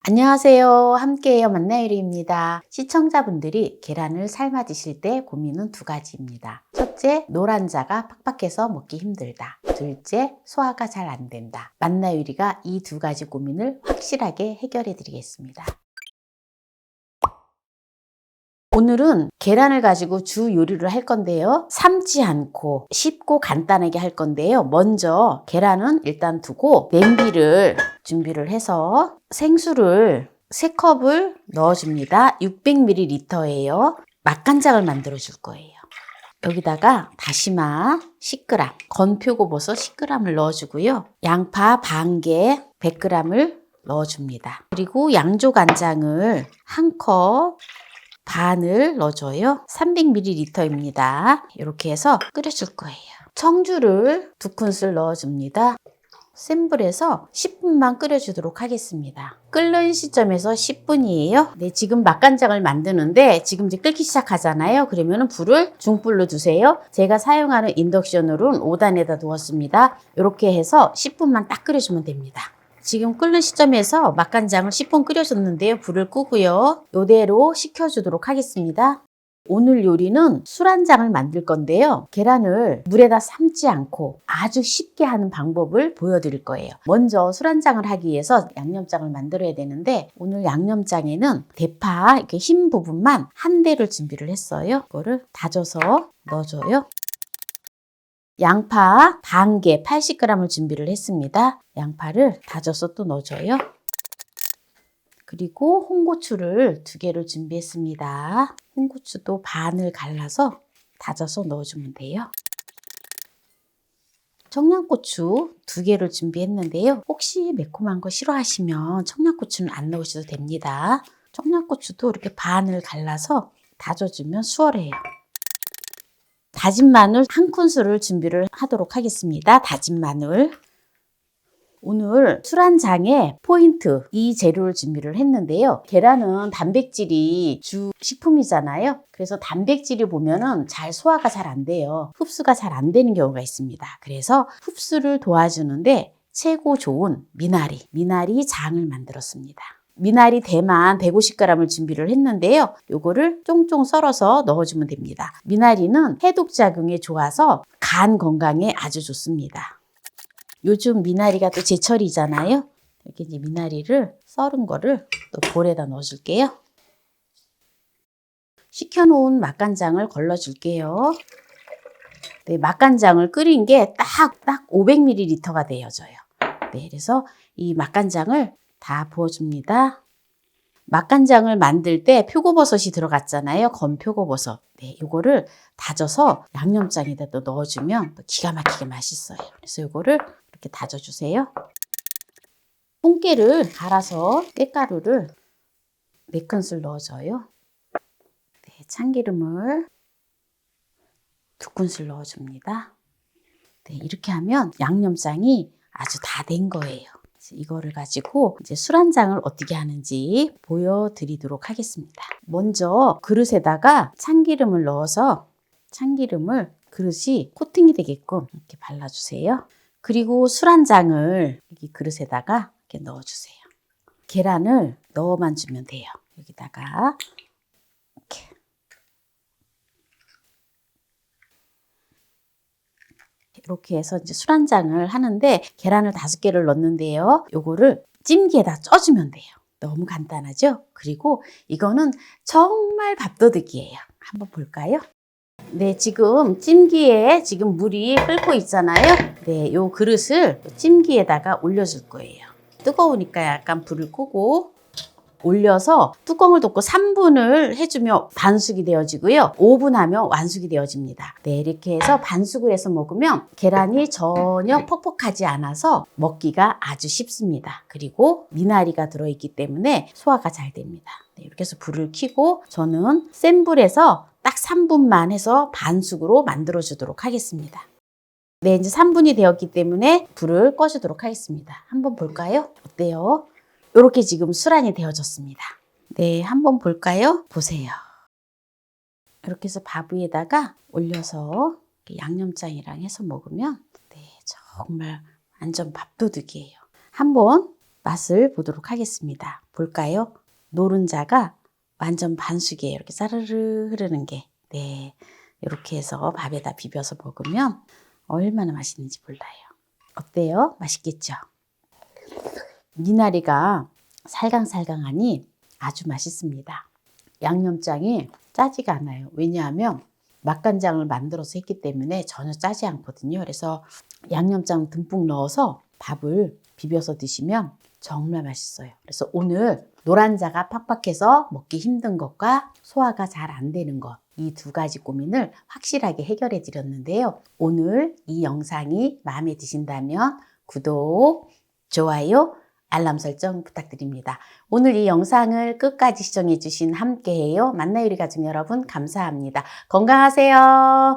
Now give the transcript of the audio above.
안녕하세요. 함께해요. 만나요리입니다. 시청자분들이 계란을 삶아 드실 때 고민은 두 가지입니다. 첫째, 노란자가 팍팍해서 먹기 힘들다. 둘째, 소화가 잘 안 된다. 만나요리가 이 두 가지 고민을 확실하게 해결해 드리겠습니다. 오늘은 계란을 가지고 주 요리를 할 건데요. 삶지 않고 쉽고 간단하게 할 건데요. 먼저 계란은 일단 두고 냄비를 준비를 해서 생수를 3컵을 넣어줍니다. 600ml예요. 맛간장을 만들어 줄 거예요. 여기다가 다시마 10g, 건표고버섯 10g을 넣어주고요. 양파 반개 100g을 넣어줍니다. 그리고 양조간장을 1컵 반을 넣어줘요. 300ml입니다. 이렇게 해서 끓여줄 거예요. 청주를 2큰술 넣어줍니다. 센 불에서 10분만 끓여주도록 하겠습니다. 끓는 시점에서 10분이에요. 네, 지금 맛간장을 만드는데 지금 이제 끓기 시작하잖아요. 그러면 불을 중불로 두세요. 제가 사용하는 인덕션으로는 5단에다 두었습니다. 이렇게 해서 10분만 딱 끓여주면 됩니다. 지금 끓는 시점에서 맛간장을 10분 끓여줬는데요. 불을 끄고요. 이대로 식혀주도록 하겠습니다. 오늘 요리는 술 한 장을 만들 건데요. 계란을 물에다 삶지 않고 아주 쉽게 하는 방법을 보여드릴 거예요. 먼저 술 한 장을 하기 위해서 양념장을 만들어야 되는데 오늘 양념장에는 대파 이렇게 흰 부분만 한 대를 준비를 했어요. 이거를 다져서 넣어줘요. 양파 반개 80g을 준비를 했습니다. 양파를 다져서 또 넣어줘요. 그리고 홍고추를 2개를 준비했습니다. 홍고추도 반을 갈라서 다져서 넣어주면 돼요. 청양고추 2개를 준비했는데요. 혹시 매콤한 거 싫어하시면 청양고추는 안 넣으셔도 됩니다. 청양고추도 이렇게 반을 갈라서 다져주면 수월해요. 다진 마늘 1큰술을 준비를 하도록 하겠습니다. 다진 마늘. 오늘 술 한 장에 포인트 이 재료를 준비를 했는데요. 계란은 단백질이 주 식품이잖아요. 그래서 단백질이 보면은 잘 소화가 잘 안 돼요. 흡수가 잘 안 되는 경우가 있습니다. 그래서 흡수를 도와주는데 최고 좋은 미나리 장을 만들었습니다. 미나리 대만 150g을 준비를 했는데요. 요거를 쫑쫑 썰어서 넣어주면 됩니다. 미나리는 해독작용에 좋아서 간 건강에 아주 좋습니다. 요즘 미나리가 또 제철이잖아요. 이렇게 이제 미나리를 썰은 거를 또 볼에다 넣어줄게요. 식혀놓은 맛간장을 걸러줄게요. 네, 맛간장을 끓인 게 딱 500ml가 되어져요. 네, 그래서 이 맛간장을 다 부어줍니다. 맛간장을 만들 때 표고버섯이 들어갔잖아요. 건표고버섯. 네, 이거를 다져서 양념장에다 또 넣어주면 또 기가 막히게 맛있어요. 그래서 이거를 이렇게 다져주세요. 통깨를 갈아서 깻가루를 4큰술 넣어줘요. 네, 참기름을 2큰술 넣어줍니다. 네, 이렇게 하면 양념장이 아주 다 된 거예요. 이거를 가지고 이제 술 한 장을 어떻게 하는지 보여드리도록 하겠습니다. 먼저 그릇에다가 참기름을 넣어서 참기름을 그릇이 코팅이 되게끔 이렇게 발라주세요. 그리고 술 한 장을 여기 그릇에다가 이렇게 넣어주세요. 계란을 넣어만 주면 돼요. 여기다가 이렇게 해서 이제 술 한 장을 하는데 계란을 5개를 넣는데요. 요거를 찜기에다 쪄주면 돼요. 너무 간단하죠? 그리고 이거는 정말 밥도둑이에요. 한번 볼까요? 네, 지금 찜기에 지금 물이 끓고 있잖아요. 네, 요 그릇을 찜기에다가 올려줄 거예요. 뜨거우니까 약간 불을 끄고 올려서 뚜껑을 덮고 3분을 해주면 반숙이 되어지고요. 5분 하면 완숙이 되어집니다. 네, 이렇게 해서 반숙을 해서 먹으면 계란이 전혀 퍽퍽하지 않아서 먹기가 아주 쉽습니다. 그리고 미나리가 들어있기 때문에 소화가 잘 됩니다. 네, 이렇게 해서 불을 켜고 저는 센 불에서 딱 3분만 해서 반숙으로 만들어 주도록 하겠습니다. 네, 이제 3분이 되었기 때문에 불을 꺼주도록 하겠습니다. 한번 볼까요? 어때요? 이렇게 지금 술안이 되어졌습니다. 네, 한번 볼까요? 보세요. 이렇게 해서 밥 위에다가 올려서 양념장이랑 해서 먹으면 네, 정말 완전 밥도둑이에요. 한번 맛을 보도록 하겠습니다. 볼까요? 노른자가 완전 반숙이에요. 이렇게 사르르 흐르는 게. 네, 이렇게 해서 밥에다 비벼서 먹으면 얼마나 맛있는지 몰라요. 어때요? 맛있겠죠? 미나리가 살강살강하니 아주 맛있습니다. 양념장이 짜지가 않아요. 왜냐하면 맛간장을 만들어서 했기 때문에 전혀 짜지 않거든요. 그래서 양념장 듬뿍 넣어서 밥을 비벼서 드시면 정말 맛있어요. 그래서 오늘 노란자가 팍팍해서 먹기 힘든 것과 소화가 잘 안 되는 것, 이 두 가지 고민을 확실하게 해결해 드렸는데요. 오늘 이 영상이 마음에 드신다면 구독, 좋아요, 알람 설정 부탁드립니다. 오늘 이 영상을 끝까지 시청해 주신 함께해요 만나요리 가족 여러분 감사합니다. 건강하세요.